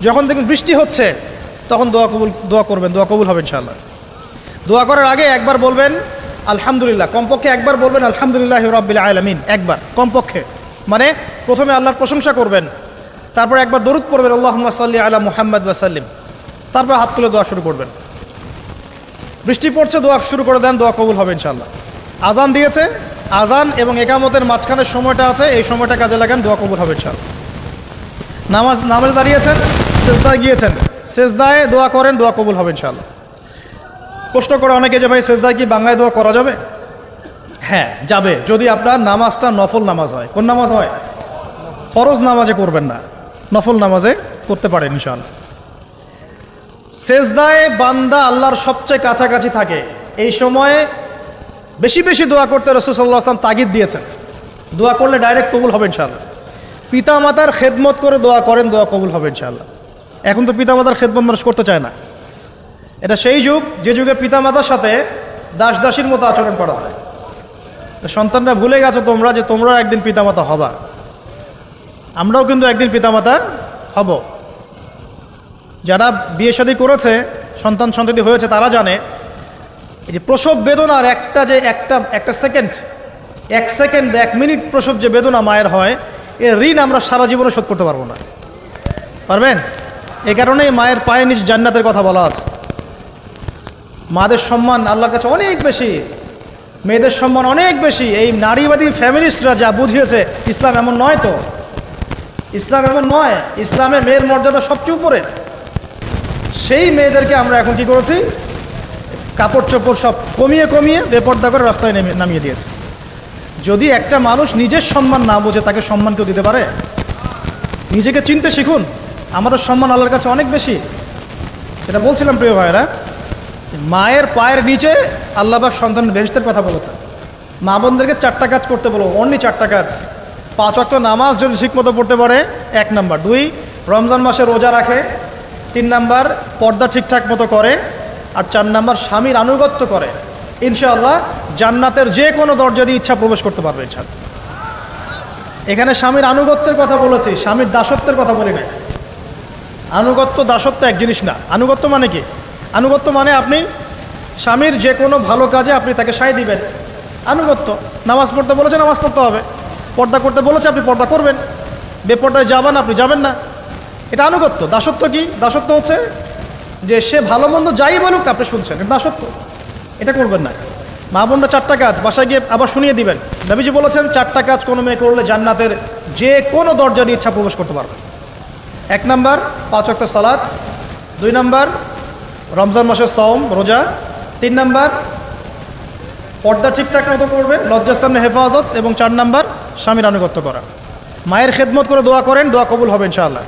যখন দেখবেন বৃষ্টি হচ্ছে তখন দোয়া করবেন, দোয়া কবুল হবে ইনশাআল্লাহ। দোয়া করার আগে একবার বলবেন আলহামদুলিল্লাহ, কমপক্ষে একবার বলবেন আলহামদুলিল্লাহি রাব্বিল আলামিন, একবার কমপক্ষে। মানে প্রথমে আল্লাহর প্রশংসা করবেন, তারপর একবার দরুদ পড়বেন আল্লাহুম্মা সাল্লি আলা মুহাম্মাদ ওয়া সাল্লিম, তারপর হাত তুলে দোয়া শুরু করবেন। বৃষ্টি পড়ছে, দোয়া শুরু করে দেন, দোয়া কবুল হবে ইনশাআল্লাহ। আজান দিয়েছে, আজান এবং একামতের মাঝখানের সময়টা আছে, এই সময়টা কাজে লাগান, দোয়া কবুল হবে ইনশাআল্লাহ। নামাজে দাঁড়িয়েছেন, সেজদায় গিয়েছেন, সেজদায় দোয়া করেন, দোয়া কবুল হবে ইনশাআল্লাহ। প্রশ্ন করে অনেকে যে ভাই সেজদায় কি বাংলায় দোয়া করা যাবে? হ্যাঁ যাবে, যদি আপনার নামাজটা নফল নামাজ হয়। কোন নামাজ হয়? ফরজ নামাজে করবেন না, নফল নামাজে করতে পারেন ইনশাআল্লাহ। সেজদায় বান্দা আল্লাহর সবচেয়ে কাছাকাছি থাকে, এই সময়ে বেশি বেশি দোয়া করতে রাসূল সাল্লাল্লাহু আলাইহি ওয়াসাল্লাম তাগিদ দিয়েছেন। দোয়া করলে ডাইরেক্ট কবুল হবে ইনশাআল্লাহ। পিতামাতার খেদমত করে দোয়া করেন, দোয়া কবুল হবে ইনশাআল্লাহ। এখন তো পিতামাতার খেদমত মানুষ করতে চায় না। এটা সেই যুগ যে যুগে পিতামাতার সাথে দাস দাসীর মতো আচরণ করা হয়। সন্তানরা ভুলে গেছো তোমরা যে তোমরাও একদিন পিতামাতা হবা। আমরাও কিন্তু একদিন পিতামাতা হব। যারা বিয়ে শাদী করেছে, সন্তান সন্ততি হয়েছে, তারা জানে এই যে প্রসব বেদনার একটা সেকেন্ড, 1 সেকেন্ড বা 1 মিনিট প্রসব যে বেদনা মায়ের হয়, এর ঋণ আমরা সারা জীবনে শোধ করতে পারবো না। পারবেন? এই কারণেই মায়ের পায়ের নিচ জান্নাতের কথা বলা আছে। মাদের সম্মান আল্লাহর কাছে অনেক বেশি, মেয়েদের সম্মান অনেক বেশি। এই নারীবাদী ফ্যামিলিস্টরা যা বুঝিয়েছে, ইসলাম এমন নয়। তো ইসলাম এমন নয়, ইসলামে মেয়ের মর্যাদা সবচেয়ে উপরে। সেই মেয়েদেরকে আমরা এখন কি করেছি? কাপড় চোপড় সব কমিয়ে কমিয়ে বেপর্দা করে রাস্তায় নামিয়ে দিয়েছে। যদি একটা মানুষ নিজের সম্মান না বোঝে, তাকে সম্মান কেউ দিতে পারে? নিজেকে চিনতে শিখুন। আমাদের সম্মান আল্লাহর কাছে অনেক বেশি। এটা বলছিলাম প্রিয় ভাইয়েরা, মায়ের পায়ের নিচে আল্লাহ পাক সন্তানের বেহেশতের কথা বলেছেন। মা বোনদেরকে 4টা কাজ করতে বলো, অনলি 4টা কাজ। 5 ওয়াক্ত নামাজ যদি ঠিকমতো পড়তে পারে, 1 নাম্বার। 2, রমজান মাসে রোজা রাখে। 3 নাম্বার, পর্দা ঠিকঠাক মতো করে। আর 4 নাম্বার, স্বামীর আনুগত্য করে। ইনশাআল্লাহ জান্নাতের যে কোনো দরজা দিয়ে ইচ্ছা প্রবেশ করতে পারবে ইনশাআল্লাহ। এখানে স্বামীর আনুগত্যের কথা বলেছি, স্বামীর দাসত্বের কথা বলি না। আনুগত্য দাসত্ব এক জিনিস না। আনুগত্য মানে কি? আনুগত্য মানে আপনি স্বামীর যে কোনো ভালো কাজে আপনি তাকে সায় দিবেন, আনুগত্য। নামাজ পড়তে বলেছে, নামাজ পড়তে হবে। পর্দা করতে বলেছে, আপনি পর্দা করবেন। বেপর্দায় যাবেন, আপনি যাবেন না। এটা আনুগত্য। দাসত্ব কি? দাসত্ব হচ্ছে যে সে ভালো মন্দ যাই বলুক আপনি শুনছেন, এটা দাসত্ব। এটা করবেন না। মা বোনরা 4টা কাজ বাসায় গিয়ে আবার শুনিয়ে দিবেন। নবীজি বলেছেন 4টা কাজ কোনো মেয়ে করলে জান্নাতের যে কোনো দরজা দিয়ে ইচ্ছা প্রবেশ করতে পারবে। 1 নাম্বার, 5 ওয়াক্ত সালাত। 2 নাম্বার, রমজান মাসের সওম রোজা। 3 নাম্বার, পর্দা ঠিকঠাক মতো করবে, লজ্জাস্থানের হেফাজত। এবং 4 নাম্বার, স্বামীর আনুগত্য করা। মায়ের খেদমত করে দোয়া করেন, দোয়া কবুল হবে ইনশাআল্লাহ।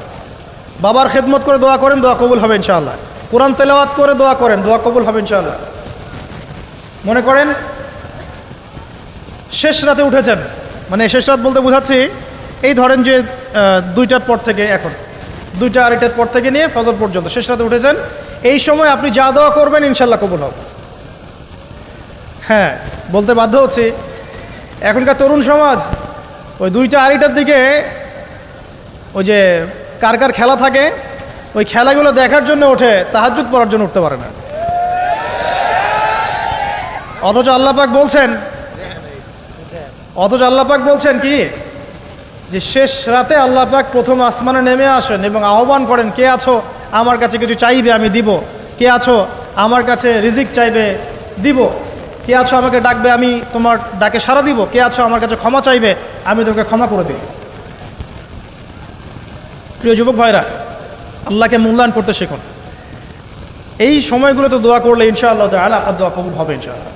বাবার খেদমত করে দোয়া করেন, দোয়া কবুল হবে ইনশাআল্লাহ। কোরআন তেলাওয়াত করে দোয়া করেন, দোয়া কবুল হবে ইনশাআল্লাহ। মনে করেন শেষ রাতে উঠেছেন, মানে শেষ রাত বলতে বোঝাচ্ছি এই ধরেন যে 2টার পর থেকে, এখন 2টা 2:30টার পর থেকে নিয়ে ফজর পর্যন্ত শেষ রাতে উঠেছেন। এই সময় আপনি যা দোয়া করবেন ইনশাআল্লাহ কবুল হবে। হ্যাঁ, বলতে বাধ্য হচ্ছি, এখনকার তরুণ সমাজ ওই 2টা 2:30টার দিকে ওই যে কার কার খেলা থাকে, ওই খেলাগুলো দেখার জন্য ওঠে, তাহাজ্জুদ পড়ার জন্য উঠতে পারে না। অথচ আল্লাহ পাক বলছেন কি, যে শেষ রাতে আল্লাহ পাক প্রথম আসমানে নেমে আসেন এবং আহ্বান করেন, কে আছো আমার কাছে কিছু চাইবে আমি দিব, কে আছো আমার কাছে রিজিক চাইবে দিব, কে আছো আমাকে ডাকবে আমি তোমার ডাকে সাড়া দিব, কে আছো আমার কাছে ক্ষমা চাইবে আমি তোমাকে ক্ষমা করে দিই। প্রিয় যুবক ভাইরা, আল্লাহকে মূল্যায়ন করতে শিখুন। এই সময়গুলোতে দোয়া করলে ইনশাআল্লাহ তাআলা আপনার দোয়া কবুল হবে ইনশাআল্লাহ।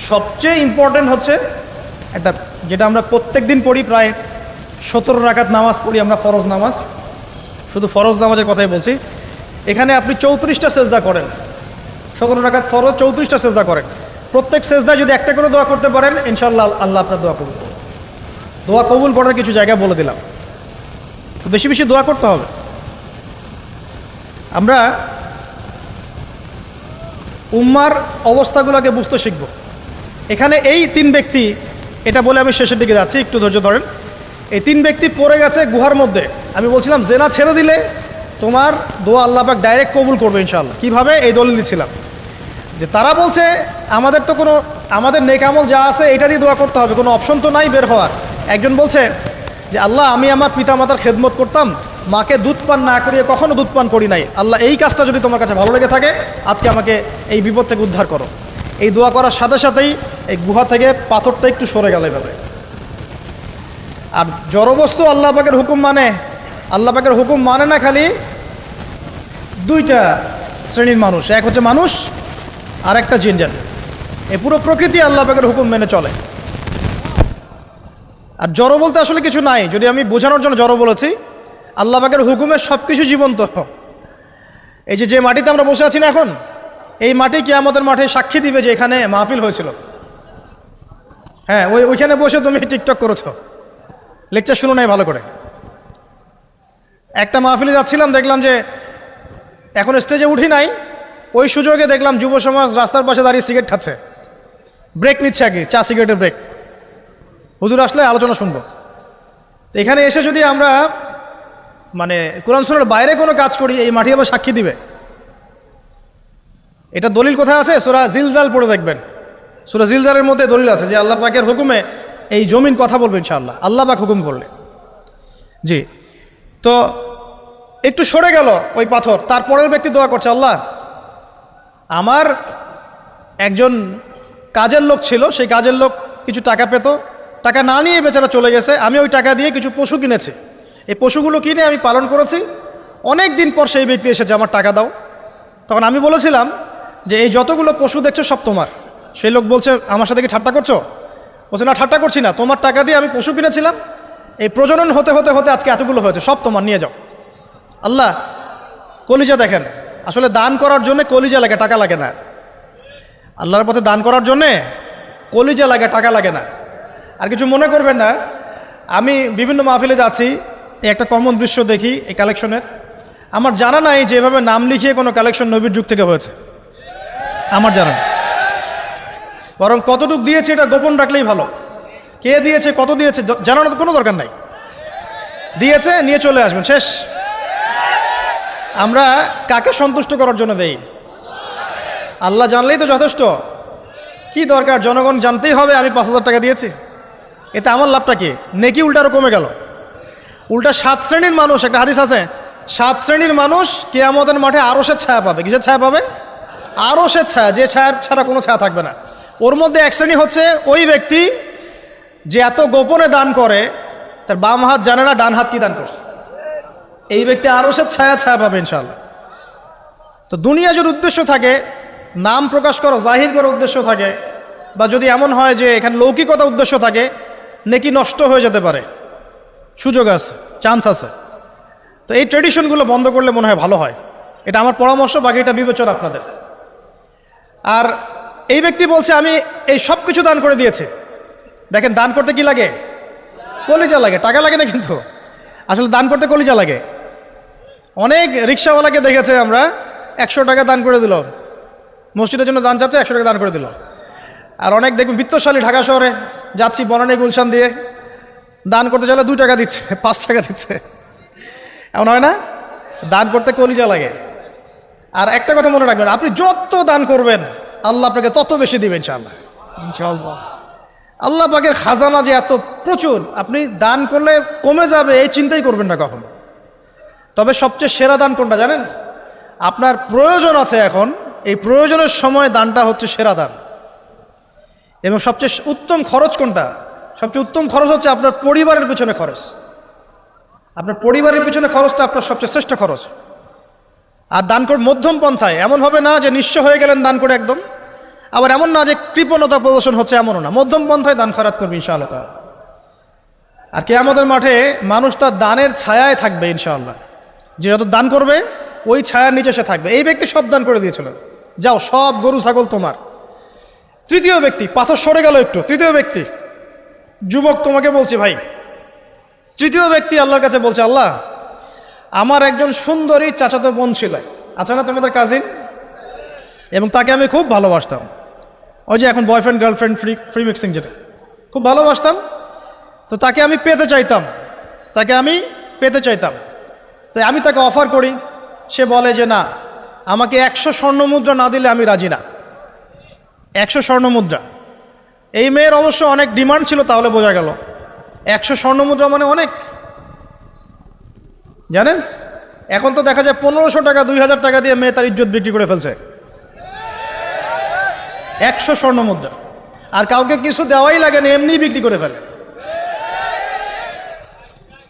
সবচেয়ে ইম্পর্টেন্ট হচ্ছে একটা, যেটা আমরা প্রত্যেক দিন পড়ি, প্রায় 17 রাকাত নামাজ পড়ি আমরা, ফরজ নামাজ। শুধু ফরজ নামাজের কথাই বলছি। এখানে আপনি 34টা সেজদা করেন। 17 রাকাত ফরজ, 34টা সেজদা করেন। প্রত্যেক সেজদায় যদি একটা করে দোয়া করতে পারেন ইনশাআল্লাহ আল্লাহ আপনার দোয়া কবুল করবেন। দোয়া কবুল করার কিছু জায়গা বলে দিলাম, বেশি বেশি দোয়া করতে হবে। আমরা উম্মার অবস্থাগুলোকে বুঝতে শিখব। এখানে এই 3 ব্যক্তি, এটা বলে আমি শেষের দিকে যাচ্ছি, একটু ধৈর্য ধরেন। এই 3 ব্যক্তি পড়ে গেছে গুহার মধ্যে। আমি বলছিলাম জেনা ছেড়ে দিলে তোমার দোয়া আল্লাহ পাক ডাইরেক্ট কবুল করবে ইনশাআল্লাহ। কিভাবে? এই দলিল দিচ্ছিলাম যে তারা বলছে আমাদের তো কোনো আমাদের নেক আমল যা আছে এটা দিয়ে দোয়া করতে হবে, কোনো অপশন তো নাই বের হওয়ার। একজন বলছে যে আল্লাহ আমি আমার পিতামাতার খেদমত করতাম, মাকে দুধ পান না করিয়ে কখনো দুধ পান করি নাই, আল্লাহ এই কাজটা যদি তোমার কাছে ভালো লেগে থাকে আজকে আমাকে এই বিপদ থেকে উদ্ধার করো। এই দোয়া করার সাথে সাথেই এই গুহা থেকে পাথরটা একটু সরে গেল এভাবে। আর জড়বস্তু আল্লাহ পাকের হুকুম মানে, আল্লাহ পাকের হুকুম মানে না খালি দুইটা শ্রেণীর মানুষ, এক হচ্ছে মানুষ আর একটা জিনজাত। এই পুরো প্রকৃতি আল্লাহ পাকের হুকুম মেনে চলে। আর জড় বলতে আসলে কিছু নাই, যদি আমি বোঝানোর জন্য জড় বলেছি, আল্লাহ পাকের হুকুমে সব কিছু জীবন্ত। এই যে মাটিতে আমরা বসে আছি না এখন, এই মাটি কিয়ামতের মাঠে সাক্ষী দিবে যে এখানে মাহফিল হয়েছিল। হ্যাঁ, ওইখানে বসে তুমি টিকটক করেছো, লেকচার শুনো নাই ভালো করে। একটা মাহফিলে যাচ্ছিলাম, দেখলাম যে এখন স্টেজে উঠি নাই, ওই সুযোগে দেখলাম যুব সমাজ রাস্তার পাশে দাঁড়িয়ে সিগারেট খাচ্ছে, ব্রেক নিচ্ছে আগে, চা সিগারেটের ব্রেক। হুজুর আসলে আলোচনা শুনবো। তো এখানে এসে যদি আমরা মানে কোরআন সুন্নাহর বাইরে কোনো কাজ করি, এই মাটি আবার সাক্ষী দিবে। এটা দলিল কোথায় আছে? সূরা জিলজাল পড়ে দেখবেন। সূরা জিলজালের মধ্যে দলিল আছে যে আল্লাহ পাকের হুকুমে এই জমিন কথা বলবে ইনশাআল্লাহ, আল্লাহ পাক হুকুম করলে। জি, তো একটু সরে গেল ওই পাথর, তারপরের ব্যক্তি দোয়া করছে, আল্লাহ আমার একজন কাজের লোক ছিল, সেই কাজের লোক কিছু টাকা পেত, টাকা না নিয়ে বেচারা চলে গেছে, আমি ওই টাকা দিয়ে কিছু পশু কিনেছি, এই পশুগুলো কিনে আমি পালন করেছি, অনেক দিন পর সেই ব্যক্তি এসেছে আমার টাকা দাও। তখন আমি বলেছিলাম যে এই যতগুলো পশু দেখছো সব তোমার। সেই লোক বলছে আমার সাথে কি ঠাট্টা করছো? বলছে না, ঠাট্টা করছি না, তোমার টাকা দিয়ে আমি পশু কিনেছিলাম, এই প্রজনন হতে হতে হতে আজকে এতগুলো হয়েছে, সব তোমার, নিয়ে যাও। আল্লাহ কলিজা দেখেন, আসলে দান করার জন্য কলিজা লাগে, টাকা লাগে না। আল্লাহর পথে দান করার জন্যে কলিজা লাগে, টাকা লাগে না। আর কিছু মনে করবেন না, আমি বিভিন্ন মাহফিলে যাচ্ছি, এই একটা কমন দৃশ্য দেখি এই কালেকশনের। আমার জানা নাই যে এভাবে নাম লিখিয়ে কোনো কালেকশন নবীর যুগ থেকে হয়েছে, আমার জানা নেই। বরং কতটুক দিয়েছে এটা গোপন রাখলেই ভালো। কে দিয়েছে, কত দিয়েছে জানানোর কোনো দরকার নাই, দিয়েছে নিয়ে চলে আসবেন, শেষ। আমরা কাকে সন্তুষ্ট করার জন্য দেই? আল্লাহ জানলেই তো যথেষ্ট। কি দরকার জনগণ জানতেই হবে আমি 5,000 টাকা দিয়েছি? এতে আমার লাভটা কি? নেকি উল্টা আরো কমে গেল। উল্টা 7 শ্রেণীর মানুষ, একটা হাদিস আছে, 7 শ্রেণীর মানুষ কিয়ামতের মাঠে আরশের ছায়া পাবে। কিসের ছায়া পাবে? আরশের ছায়া, যে ছায়া ছাড়া কোনো ছায়া থাকবে না। ওর মধ্যে এক শ্রেণী হচ্ছে ওই ব্যক্তি যে এত গোপনে দান করে, তার বাম হাত জানে না ডান হাত কি দান করছে। এই ব্যক্তি আরশের ছায়া পাবে ইনশাআল্লাহ। তো দুনিয়া যদি উদ্দেশ্য থাকে, নাম প্রকাশ করা, জাহির করার উদ্দেশ্য থাকে, বা যদি এমন হয় যে এখানে লৌকিকতা উদ্দেশ্য থাকে, নেকি নষ্ট হয়ে যেতে পারে, সুযোগ আছে, চান্স আছে। তো এই ট্রেডিশনগুলো বন্ধ করলে মনে হয় ভালো হয়। এটা আমার পরামর্শ, বাকি এটা বিবেচনা আপনাদের। আর এই ব্যক্তি বলছে আমি এই সব কিছু দান করে দিয়েছি। দেখেন, দান করতে কি লাগে? কলিজা লাগে, টাকা লাগে না কিন্তু। আসলে দান করতে কলিজা লাগে। অনেক রিক্সাওয়ালাকে দেখেছে আমরা, 100 টাকা দান করে দিল, মসজিদের জন্য দান চাচ্ছে, 100 টাকা দান করে দিল। আর অনেক দেখবেন বিত্তশালী, ঢাকা শহরে যাচ্ছি বনানী গুলশান দিয়ে, দান করতে চাইলে 2 টাকা দিচ্ছে, 5 টাকা দিচ্ছে। এমন হয় না? দান করতে কলিজা লাগে। আর একটা কথা মনে রাখবেন, আপনি যত দান করবেন আল্লাহ আপনাকে তত বেশি দিবেন ইনশাআল্লাহ। ইনশাআল্লাহ আল্লাহ পাকের খাজানা যে এত প্রচুর, আপনি দান করলে কমে যাবে এই চিন্তাই করবেন না কখনো। তবে সবচেয়ে সেরা দান কোনটা জানেন? আপনার প্রয়োজন আছে এখন, এই প্রয়োজনের সময় দানটা হচ্ছে সেরা দান। এবং সবচেয়ে উত্তম খরচ কোনটা? সবচেয়ে উত্তম খরচ হচ্ছে আপনার পরিবারের পিছনে খরচ। আপনার পরিবারের পিছনে খরচটা আপনার সবচেয়ে শ্রেষ্ঠ খরচ। আর দান করে মধ্যম পন্থায়, এমন হবে না যে নিঃস্ব হয়ে গেলেন দান করে একদম, আবার এমন না যে কৃপণতা প্রদর্শন হচ্ছে, এমনও না। মধ্যম পন্থায় দান খয়রাত করবে ইনশাআল্লাহ। আর কিয়ামতের মাঠে মানুষ তার দানের ছায়ায় থাকবে ইনশাআল্লাহ। যে যত দান করবে ওই ছায়ার নিচে সে থাকবে। এই ব্যক্তি সব দান করে দিয়েছিল, যাও সব গরু ছাগল তোমার। তৃতীয় ব্যক্তি, পাথর সরে গেল একটু, তৃতীয় ব্যক্তি, যুবক তোমাকে বলছি ভাই, তৃতীয় ব্যক্তি আল্লাহর কাছে বলছে, আল্লাহ আমার একজন সুন্দরী চাচাতো বোন ছিল, আছে না তোমাদের কাজিন, এবং তাকে আমি খুব ভালোবাসতাম। ওই যে এখন বয়ফ্রেন্ড গার্লফ্রেন্ড ফ্রি মিক্সিং, যেটা খুব ভালোবাসতাম। তো তাকে আমি পেতে চাইতাম, তাই আমি তাকে অফার করি সে বলে যে না, আমাকে 100 স্বর্ণমুদ্রা না দিলে আমি রাজি না। 100 স্বর্ণমুদ্রা। এই মেয়ের অবশ্য অনেক ডিমান্ড ছিল, তাহলে বোঝা গেল 100 স্বর্ণমুদ্রা মানে অনেক। জানেন, এখন তো দেখা যায় 1500 টাকা 2000 টাকা দিয়ে মেয়ে তার ইজ্জত বিক্রি করে ফেলছে। 100 স্বর্ণমুদ্রা, আর কাউকে কিছু দেওয়াই লাগে না, এমনি বিক্রি করে ফেলে।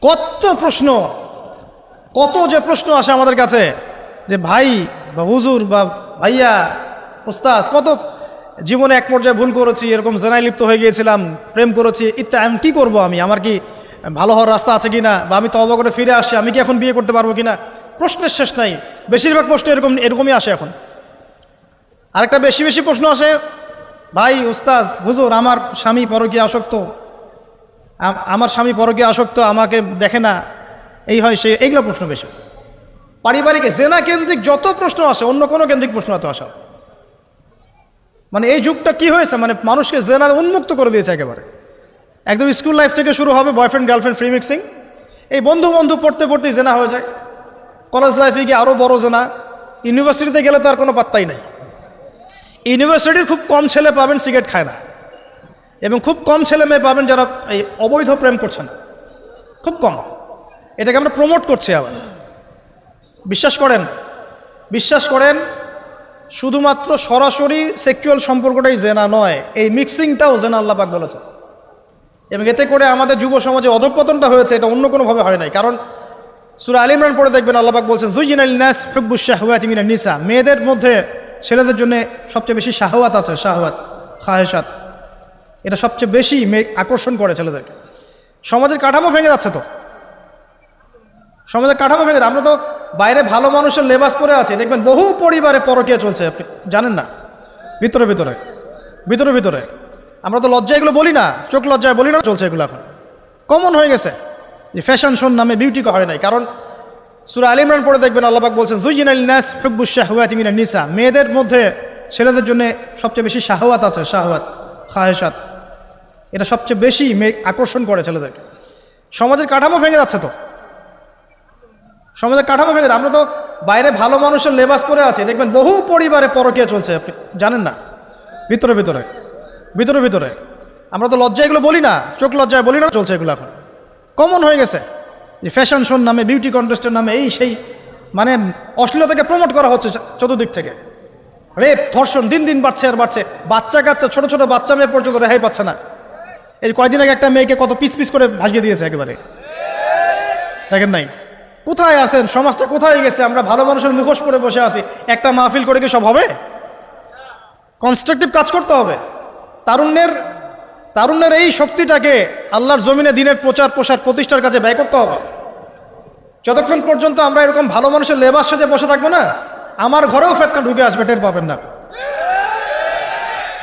কত প্রশ্ন, কত যে প্রশ্ন আসে আমাদের কাছে যে ভাই বা হুজুর বা ভাইয়া ওস্তাদ, কত জীবনে এক পর্যায়ে ভুল করেছি, এরকম জেনায় লিপ্ত হয়ে গিয়েছিলাম, প্রেম করেছি ইত্যাদি, আমি কী করবো, আমার কি ভালো হওয়ার রাস্তা আছে কিনা, বা আমি তওবা করে ফিরে আসছি, আমি কি এখন বিয়ে করতে পারবো কিনা। প্রশ্নের শেষ নাই। বেশিরভাগ প্রশ্ন এরকমই আসে এখন। আরেকটা বেশি বেশি প্রশ্ন আসে, ভাই উস্তাজ হুজুর, আমার স্বামী পরকীয়া আসক্ত, আমাকে দেখে না, এই হয় সে, এইগুলো প্রশ্ন বেশি। পারিবারিক জেনা কেন্দ্রিক যত প্রশ্ন আসে, অন্য কোনো কেন্দ্রিক প্রশ্ন এত আসা, মানে এই যুগটা কি হয়েছে, মানে মানুষকে জেনার উন্মুক্ত করে দিয়েছে একেবারে। একদম স্কুল লাইফ থেকে শুরু হবে বয়ফ্রেন্ড গার্লফ্রেন্ড ফ্রি মিক্সিং, এই বন্ধু পড়তে পড়তেই জেনা হয়ে যায়। কলেজ লাইফে গিয়ে আরও বড় জেনা। ইউনিভার্সিটিতে গেলে তো আর কোনো পাত্তাই নাই। ইউনিভার্সিটির খুব কম ছেলে পাবেন সিগারেট খায় না, এবং খুব কম ছেলে মেয়ে পাবেন যারা এই অবৈধ প্রেম করছে না, খুব কম। এটাকে আমরা প্রমোট করছি আবার। বিশ্বাস করেন শুধুমাত্র সরাসরি সেক্সুয়াল সম্পর্কটাই জেনা নয়, এই মিক্সিংটাও জেনা আল্লাহ পাক বলেছে। এবং এতে করে আমাদের যুব সমাজে অধঃপতনটা হয়েছে, এটা অন্য কোনোভাবে হয় নাই। কারণ সূরা আলে ইমরান পড়ে দেখবেন আল্লাহ পাক বলছেন যুয়িনা লিন-নাস হুব্বুশ শাহওয়াতি মিনান নিসা, মেয়েদের মধ্যে ছেলেদের জন্য সবচেয়ে বেশি শাহওয়াত আছে, শাহওয়াত খাহেসাত, এটা সবচেয়ে বেশি আকর্ষণ করে ছেলেদেরকে। সমাজের কাঠামো ভেঙে যাচ্ছে তো, সমাজের কাঠামো ভেঙে। আমরা তো বাইরে ভালো মানুষের লেবাস পরে আছি, দেখবেন বহু পরিবারে পরকীয়া চলছে, জানেন না, ভিতরে ভিতরে। আমরা তো লজ্জা এগুলো বলি না, চোখ লজ্জায় বলি না, চলছে এগুলো এখন কমন হয়ে গেছে। যে ফ্যাশন শোন নামে বিউটি হয় নাই। কারণ সূরা আলে ইমরান পড়ে দেখবেন আল্লাহ পাক বলছেন যুয়িনা লিন-নাস হুব্বুশ শাহওয়াতি মিনান নিসা, মেয়েদের মধ্যে ছেলেদের জন্য সবচেয়ে বেশি শাহওয়াত আছে, শাহওয়াত খাহেসাত, এটা সবচেয়ে বেশি আকর্ষণ করে ছেলেদেরকে। সমাজের কাঠামো ভেঙে যাচ্ছে তো, সমাজের কাঠামো ভেঙে। আমরা তো বাইরে ভালো মানুষের লেবাস পরে আছি, দেখবেন বহু পরিবারে পরকীয়া চলছে, জানেন না, ভিতরে ভিতরে। আমরা তো লজ্জা এগুলো বলি না, চোখ লজ্জায় বলি না, চলছে এগুলো এখন কমন হয়ে গেছে। যে ফ্যাশন শোন নামে, বিউটি কন্টেস্টের নামে, এই সেই, মানে অশ্লীলতাকে প্রমোট করা হচ্ছে চতুর্দিক থেকে। রেপ ধর্ষণ দিন দিন বাড়ছে আর বাড়ছে। বাচ্চা কাচ্চা, ছোট ছোট বাচ্চা মেয়ে পর্যন্ত রেহাই পাচ্ছে না। এই কয়দিন আগে একটা মেয়েকে কত পিস করে ভাসিয়ে দিয়েছে একেবারে, দেখেন নাই? কোথায় আছেন? সমাজটা কোথায় গেছে? আমরা ভালো মানুষের মুখোশ পরে বসে আছি। একটা মাহফিল করে কি সব হবে? কনস্ট্রাকটিভ কাজ করতে হবে। তারুণ্যের এই শক্তিটাকে আল্লাহর জমিনে দিনের প্রচার প্রসার প্রতিষ্ঠার কাছে ব্যয় করতে হবে। যতক্ষণ পর্যন্ত আমরা এরকম ভালো মানুষের লেবাস সাজে বসে থাকবো না, আমার ঘরেও ফেতনা ঢুকে আসবে, টের পাবেন না।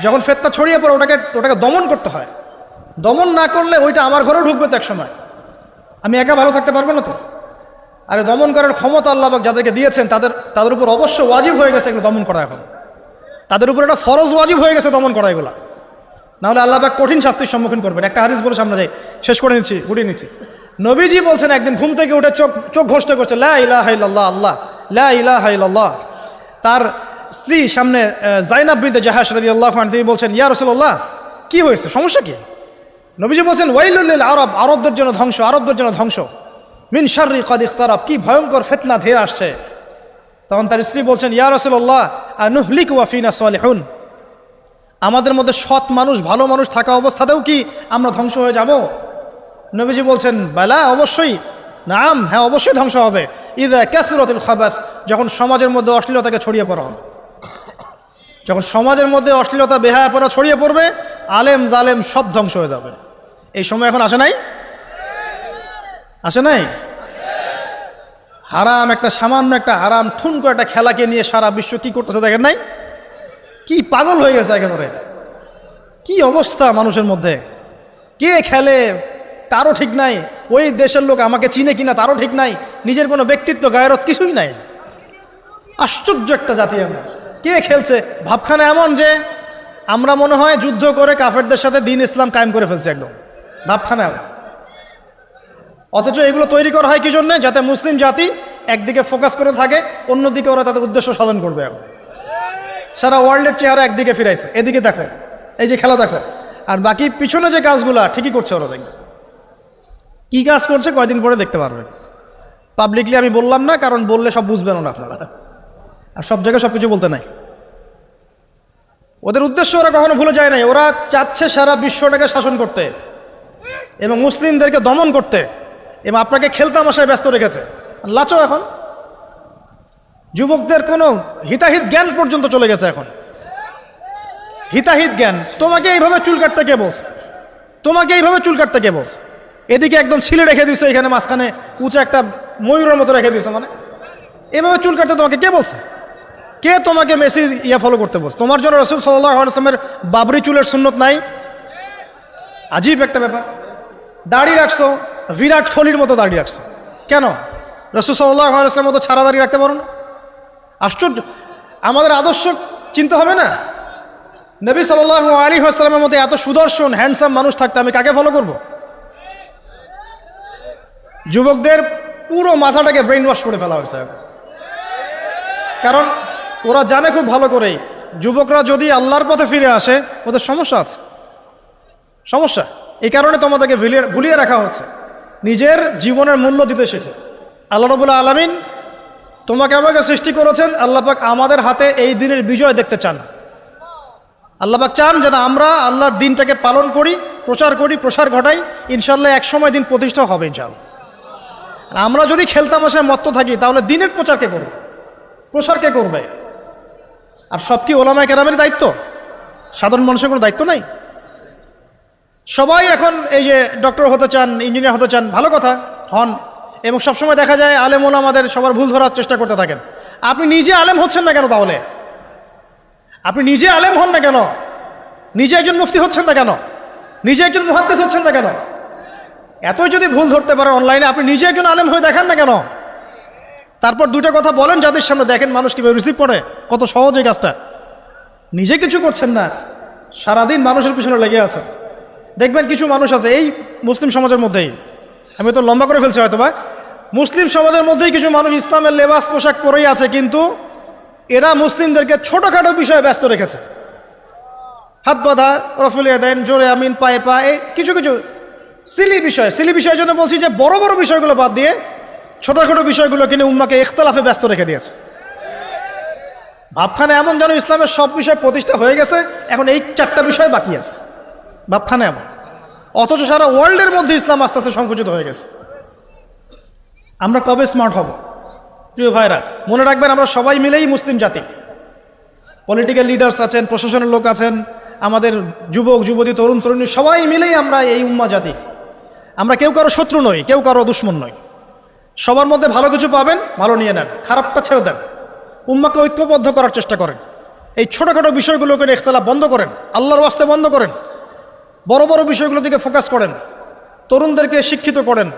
যখন ফেতনা ছড়িয়ে পড়ে ওটাকে দমন করতে হয়। দমন না করলে ওইটা আমার ঘরেও ঢুকবে তো এক সময়। আমি একা ভালো থাকতে পারবো না তো। আরে দমন করার ক্ষমতা আল্লাহ পাক যাদেরকে দিয়েছেন তাদের উপর অবশ্য ওয়াজিব হয়ে গেছে এগুলো দমন করা। এখন তাদের উপর একটা ফরজ ওয়াজিব হয়ে গেছে দমন করা এগুলা, নাহলে আল্লাহ পাক কঠিন শাস্তির সম্মুখীন করবেন। একটা হাদিস বলে সামনে যাই, শেষ করে গুটিয়ে নিচ্ছি। নবীজি বলছেন একদিন ঘুম থেকে উঠে চোখ ঘষতে করছে লা ইলাহা ইল্লাল্লাহ, আল্লাহ লা ইলাহা ইল্লাল্লাহ। তার স্ত্রী সামনে যায়নাব বিনতে জাহাশ রাদিয়াল্লাহু আনহা, তিনি বলছেন ইয়া রাসূলুল্লাহ, কি হয়েছে, সমস্যা কি? নবীজি বলছেন ওয়াইলুল লিল আরব, আরবদের জন্য ধ্বংস, মিন শাররি কাদ ইখতারাব, কি ভয়ঙ্কর ফিতনা ধেয়ে আসছে। তখন তার স্ত্রী বলছেন ইয়া রাসূলুল্লাহ আনুহলিকু ওয়া ফিনা সালিহুন, আমাদের মধ্যে সৎ মানুষ ভালো মানুষ থাকা অবস্থাতেও কি আমরা ধ্বংস হয়ে যাব? নবীজি বলছেন বালা, অবশ্যই, নাম, হ্যাঁ অবশ্যই ধ্বংস হবে। ইযা কাসরাতুল খাবাস, যখন সমাজের মধ্যে অশ্লীলতাকে ছড়িয়ে পড়া হবে। যখন সমাজের মধ্যে অশ্লীলতা বেহায়াপনা ছড়িয়ে পড়বে, আলেম জালেম সব ধ্বংস হয়ে যাবে। এই সময় এখন আসে নাই? হারাম, একটা সামান্য একটা হারাম ঠুনকো একটা খেলাকে নিয়ে সারা বিশ্ব কি করতেছে দেখেন নাই? কি পাগল হয়ে গেছে একেবারে। কি অবস্থা মানুষের মধ্যে, কে খেলে তারও ঠিক নাই, ওই দেশের লোক আমাকে চিনে কিনা তারও ঠিক নাই, নিজের কোনো ব্যক্তিত্ব গায়রত কিছুই নাই। আশ্চর্য একটা জাতি আমরা। কে খেলছে? ভাবখানা এমন যে আমরা মনে হয় যুদ্ধ করে কাফেরদের সাথে দ্বীন ইসলাম কায়েম করে ফেলছে, একদম ভাবখানা। অথচ এগুলো তৈরি করা হয় কি জন্য? যাতে মুসলিম জাতি একদিকে ফোকাস করে থাকে, অন্যদিকে ওরা তাদের উদ্দেশ্য সাধন করবে। এখন সারা ওয়ার্ল্ডের চেহারা একদিকে ফিরাইছে, এদিকে দেখো, এই যে খেলা দেখো, আর বাকি পিছনে যে কাজগুলা ঠিকই করছে ওরা। দেখবে কী কাজ করছে কয়দিন পরে দেখতে পারবে। পাবলিকলি আমি বললাম না, কারণ বললে সব বুঝবেন না আপনারা, আর সব জায়গায় সব কিছু বলতে নাই। ওদের উদ্দেশ্য ওরা কখনো ভুলে যায় নাই। ওরা চাচ্ছে সারা বিশ্বটাকে শাসন করতে এবং মুসলিমদেরকে দমন করতে, এবং আপনাকে খেলতামাশায় ব্যস্ত রেখেছে। লাচো এখন যুবকদের কোনো হিতাহিত জ্ঞান পর্যন্ত চলে গেছে। এখন হিতাহিত জ্ঞান, তোমাকে এইভাবে চুল কাটতে কে বলছে? তোমাকে এইভাবে চুল কাটতে কে বলছে? এদিকে একদম ছিলে রেখে দিছো, এখানে মাঝখানে উঁচা একটা ময়ূরের মতো রেখে দিছো, মানে এভাবে চুল কাটতে তোমাকে কে বলছে? কে তোমাকে মেসির ফলো করতে বলছে? তোমার জন্য রাসূল সাল্লাল্লাহু আলাইহি ওয়াসাল্লামের বাবরি চুলের সুন্নত নাই? আজীব একটা ব্যাপার। দাড়ি রাখছো, বিরাট কোহলির মতো দাড়ি রাখছো, কেন? রাসূল সাল্লাল্লাহু আলাইহি ওয়াসাল্লামের মতো ছাড়া দাড়ি রাখতে পারো না? আশ্চর্য। আমাদের আদর্শ চিন্তা হবে না? নবী সাল্লাল্লাহু আলাইহি ওয়াসাল্লামের মতো এত সুদর্শন হ্যান্ডসাম মানুষ থাকতে আমি কাকে ফলো করব? যুবকদের পুরো মাথাটাকে ব্রেইন ওয়াশ করে ফেলা হয়েছে। কারণ ওরা জানে খুব ভালো করেই, যুবকরা যদি আল্লাহর পথে ফিরে আসে ওদের সমস্যা আছে, সমস্যা। এই কারণে তোমাদেরকে ভুলিয়ে রাখা হচ্ছে। নিজের জীবনের মূল্য দিতে শেখে। আল্লাহ রাব্বুল আলামিন তোমাকে আমাকে সৃষ্টি করেছেন, আল্লাহ পাক আমাদের হাতে এই দিনের বিজয় দেখতে চান। আল্লাহ পাক চান যেন আমরা আল্লাহর দিনটাকে পালন করি, প্রচার করি, প্রসার ঘটাই। ইনশাল্লাহ এক সময় দিন প্রতিষ্ঠা হবে ইনশাল্লাহ। আমরা যদি খেলতামাশায় মত্ত থাকি তাহলে দিনের প্রচার কে করবে, প্রসার কে করবে? আর সব কি ওলামায়ে কেরামের দায়িত্ব? সাধারণ মানুষের কোনো দায়িত্ব নাই? সবাই এখন এই যে ডক্টর হতে চান, ইঞ্জিনিয়ার হতে চান, ভালো কথা, হন। এবং সবসময় দেখা যায় আলেম ওলামাদের সবার ভুল ধরার চেষ্টা করতে থাকেন। আপনি নিজে আলেম হচ্ছেন না কেন? তাহলে আপনি নিজে আলেম হন না কেন? নিজে একজন মুফতি হচ্ছেন না কেন? নিজে একজন মুহাদ্দিস হচ্ছেন না কেন? এতই যদি ভুল ধরতে পারেন অনলাইনে, আপনি নিজে একজন আলেম হয়ে দেখান না কেন? তারপর দুটো কথা বলেন যাদের সামনে, দেখেন মানুষ কীভাবে রিসিভ করে। কত সহজ এই কাজটা। নিজে কিছু করছেন না, সারাদিন মানুষের পিছনে লেগে আছে। দেখবেন কিছু মানুষ আছে এই মুসলিম সমাজের মধ্যেই, আমি তো লম্বা করে ফেলছি হয়তো বা, মুসলিম সমাজের মধ্যেই কিছু মানুষ ইসলামের লেবাস পোশাক পরেই আছে, কিন্তু এরা মুসলিমদেরকে ছোটোখাটো বিষয়ে ব্যস্ত রেখেছে। হাত বাঁধা, রফুলিয়া দেন, জোরে আমিন, পায়ে পা, এই কিছু কিছু সিলি বিষয়ের জন্য বলছি যে বড় বড় বিষয়গুলো বাদ দিয়ে ছোটোখাটো বিষয়গুলো কিনে উম্মাকে ইখতিলাফে ব্যস্ত রেখে দিয়েছে। ভাবখানে এমন যেন ইসলামের সব বিষয় প্রতিষ্ঠা হয়ে গেছে, এখন এই 4টা বিষয় বাকি আছে। ভাবখানে এমন, অথচ সারা ওয়ার্ল্ডের মধ্যে ইসলাম আস্তে আস্তে সংকুচিত হয়ে গেছে। আমরা কবে স্মার্ট হব? প্রিয় ভাইরা, মনে রাখবেন আমরা সবাই মিলেই মুসলিম জাতি। পলিটিক্যাল লিডার্স আছেন, প্রশাসনের লোক আছেন, আমাদের যুবক যুবতী, তরুণ তরুণী, সবাই মিলেই আমরা এই উম্মা জাতি। আমরা কেউ কারো শত্রু নই, কেউ কারো দুশ্মন নই। সবার মধ্যে ভালো কিছু পাবেন, ভালো নিয়ে নেন, খারাপটা ছেড়ে দেন। উম্মাকে ঐক্যবদ্ধ করার চেষ্টা করেন। এই ছোটোখাটো বিষয়গুলোকে ইখতিলাফ বন্ধ করেন, আল্লাহর ওয়াস্তে বন্ধ করেন। বড় বড় বিষয়গুলোর দিকে ফোকাস করেন। তরুণদেরকে শিক্ষিত করেন,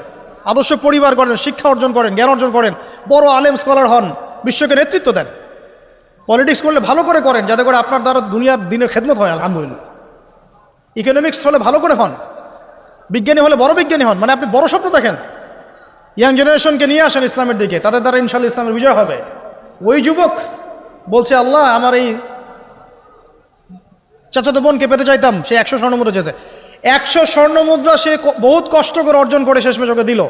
আদর্শ পরিবার করেন, শিক্ষা অর্জন করেন, জ্ঞান অর্জন করেন, বড় আলেম স্কলার হন, বিশ্বকে নেতৃত্ব দেন। পলিটিক্স করলে ভালো করে করেন, যাতে করে আপনার দ্বারা দুনিয়ার দিনের খেদমত হয়, আলহামদুলিল্লাহ। ইকোনমিক্স হলে ভালো করে হন, বিজ্ঞানী হলে বড় বিজ্ঞানী হন, মানে আপনি বড় স্বপ্ন দেখেন। ইয়াং জেনারেশনকে নিয়ে আসেন ইসলামের দিকে, তাদের দ্বারা ইনশাআল্লাহ ইসলামের বিজয় হবে। ওই যুবক বলছে, আল্লাহ আমার এই চাচাতো বোনকে পেতে চাইতাম, সে 100 স্বর্ণমুদ্রা চেয়েছে। 100 স্বর্ণমুদ্রা সে বহুত কষ্ট করে অর্জন করে শেষমেশ ওকে দিল।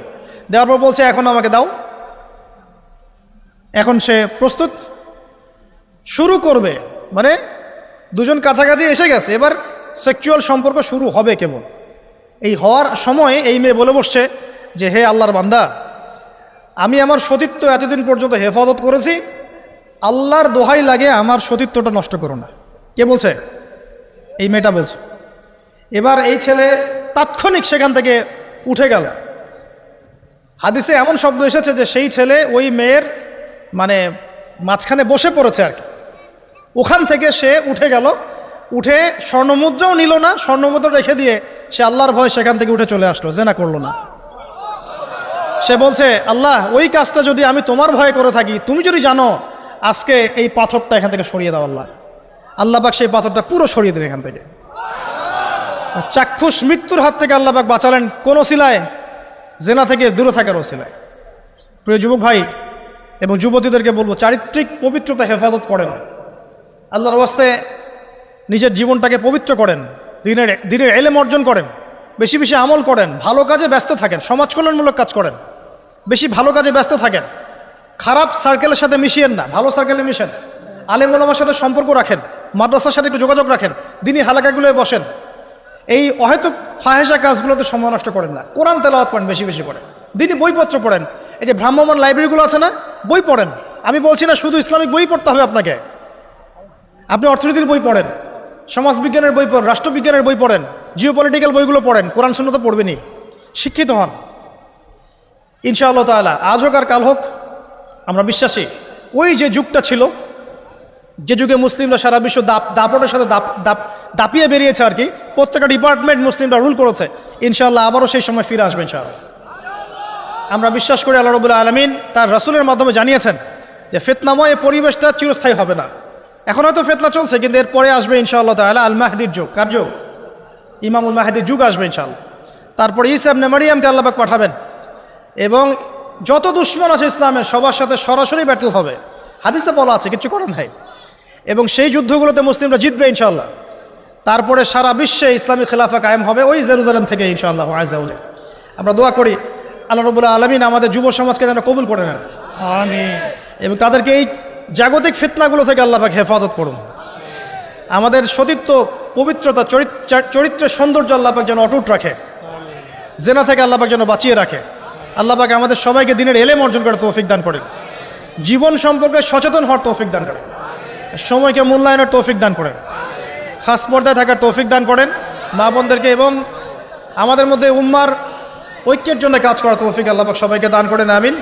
দেওয়ার পর বলছে এখন আমাকে দাও। এখন সে প্রস্তুত, শুরু করবে, মানে দুজন কাছাকাছি এসে গেছে, এবার সেক্সুয়াল সম্পর্ক শুরু হবে কেবল। এই হওয়ার সময় এই মেয়ে বলে বসছে যে হে আল্লাহর বান্দা, আমি আমার সতীত্ব এতদিন পর্যন্ত হেফাজত করেছি, আল্লাহর দোহাই লাগে আমার সতীত্বটা নষ্ট করো না। কে বলছে? এই মেয়েটা বলছে। এবার এই ছেলে তাৎক্ষণিক সেখান থেকে উঠে গেল। হাদিসে এমন শব্দ এসেছে যে সেই ছেলে ওই মেয়ের মানে মাঝখানে বসে পড়েছে আর কি, ওখান থেকে সে উঠে গেল। উঠে স্বর্ণমুদ্রাও নিল না, স্বর্ণমুদ্রা রেখে দিয়ে সে আল্লাহর ভয় সেখান থেকে উঠে চলে আসলো, জেনা করলো না। সে বলছে, আল্লাহ ওই কাজটা যদি আমি তোমার ভয়ে করে থাকি, তুমি যদি জানো, আজকে এই পাথরটা এখান থেকে সরিয়ে দাও আল্লাহ। আল্লাহ পাক সেই পাথরটা পুরো সরিয়ে দিলেন এখান থেকে। চাক্ষুষ মৃত্যুর হাত থেকে আল্লাহ পাক বাঁচালেন কোন ওসিলায়? জেনা থেকে দূরে থাকার ওসিলায়। প্রিয় যুবক ভাই, এবং যুবতীদেরকে বলবো চারিত্রিক পবিত্রতা হেফাজত করেন, আল্লাহর ওয়াস্তে নিজের জীবনটাকে পবিত্র করেন, দিনের এলেম অর্জন করেন, বেশি বেশি আমল করেন, ভালো কাজে ব্যস্ত থাকেন, সমাজ কল্যাণমূলক কাজ করেন, বেশি ভালো কাজে ব্যস্ত থাকেন, খারাপ সার্কেলের সাথে মিশিয়েন না, ভালো সার্কেলে মিশেন, আলেম ওলামার সাথে সম্পর্ক রাখেন, মাদ্রাসার সাথে একটু যোগাযোগ রাখেন, দিনী হালাকাগুলোয় বসেন, এই অহেতুক ফাহেসা কাজগুলোতে সময় নষ্ট করেন না, কোরআন তেলাওয়াত করেন, বেশি বেশি পড়েন, দিনী বইপত্র পড়েন, এই যে ভ্রাম্যমাণ লাইব্রেরিগুলো আছে না, বই পড়েন। আমি বলছি না শুধু ইসলামিক বই পড়তে হবে আপনাকে, আপনি অর্থনীতির বই পড়েন, সমাজবিজ্ঞানের বই পড়েন, রাষ্ট্রবিজ্ঞানের বই পড়েন, জিওপলিটিক্যাল বইগুলো পড়েন, কোরআন সুন্নাহ তো পড়বেনই, শিক্ষিত হন ইনশাআল্লাহ তাআলা। আজ হোক আর কাল হোক আমরা বিশ্বাসী ওই যে যুগটা ছিল, যে যুগে মুসলিমরা সারা বিশ্ব দাপটের সাথে দাপিয়ে বেরিয়েছে আর কি, প্রত্যেকটা ডিপার্টমেন্ট মুসলিমরা রুল করেছে, ইনশাআল্লাহ আবারও সেই সময় ফিরে আসবে ইনশাআল্লাহ। আমরা বিশ্বাস করি আল্লাহ রাব্বুল আলামিন তার রাসূলের মাধ্যমে জানিয়েছেন যে ফিতনাময় পরিবেশটা চিরস্থায়ী হবে না। এখন হয়তো ফিতনা চলছে, কিন্তু এরপরে আসবে ইনশাআল্লাহ তাআলা আল মাহদির যুগ। কার যুগ? ইমামুল মাহদির যুগ আসবে ইনশাআল্লাহ। তারপরে ঈসা ইবনে মারইয়ামকে আল্লাহ পাক পাঠাবেন এবং যত দুশমন আছে ইসলামের সবার সাথে সরাসরি ব্যাটল হবে, হাদিসে বলা আছে, কিছু করেন নাই। এবং সেই যুদ্ধগুলোতে মুসলিমরা জিতবে ইনশাআল্লাহ। তারপরে সারা বিশ্বে ইসলামী খেলাফা কায়েম হবে ওই জেরুজালেম থেকে ইনশাআল্লাহ আযজা ওয়া জাল। আমরা দোয়া করি আল্লাহ রাব্বুল আলামিন আমাদের যুব সমাজকে যেন কবুল করে নেন, আমিন, এবং তাদেরকে এই জাগতিক ফিতনাগুলো থেকে আল্লাহ পাক হেফাজত করুন। আমাদের সতীত্ব, পবিত্রতা, চরিত্রের সৌন্দর্য আল্লাহ পাক যেন অটুট রাখে, জেনা থেকে আল্লাহ পাক যেন বাঁচিয়ে রাখে। আল্লাহ পাক আমাদের সবাইকে দিনের এলেম অর্জন করার তৌফিক দান করেন, জীবন সম্পর্কে সচেতন হওয়ার তৌফিক দান করেন, সময়কে মূল্যায়নের তৌফিক দান করেন, খাস পর্দায় থাকার তৌফিক দান করেন মা বোনদেরকে, এবং আমাদের মধ্যে উম্মার ঐক্যের জন্য কাজ করার তৌফিক আল্লাহ পাক সবাইকে দান করেন, আমিন।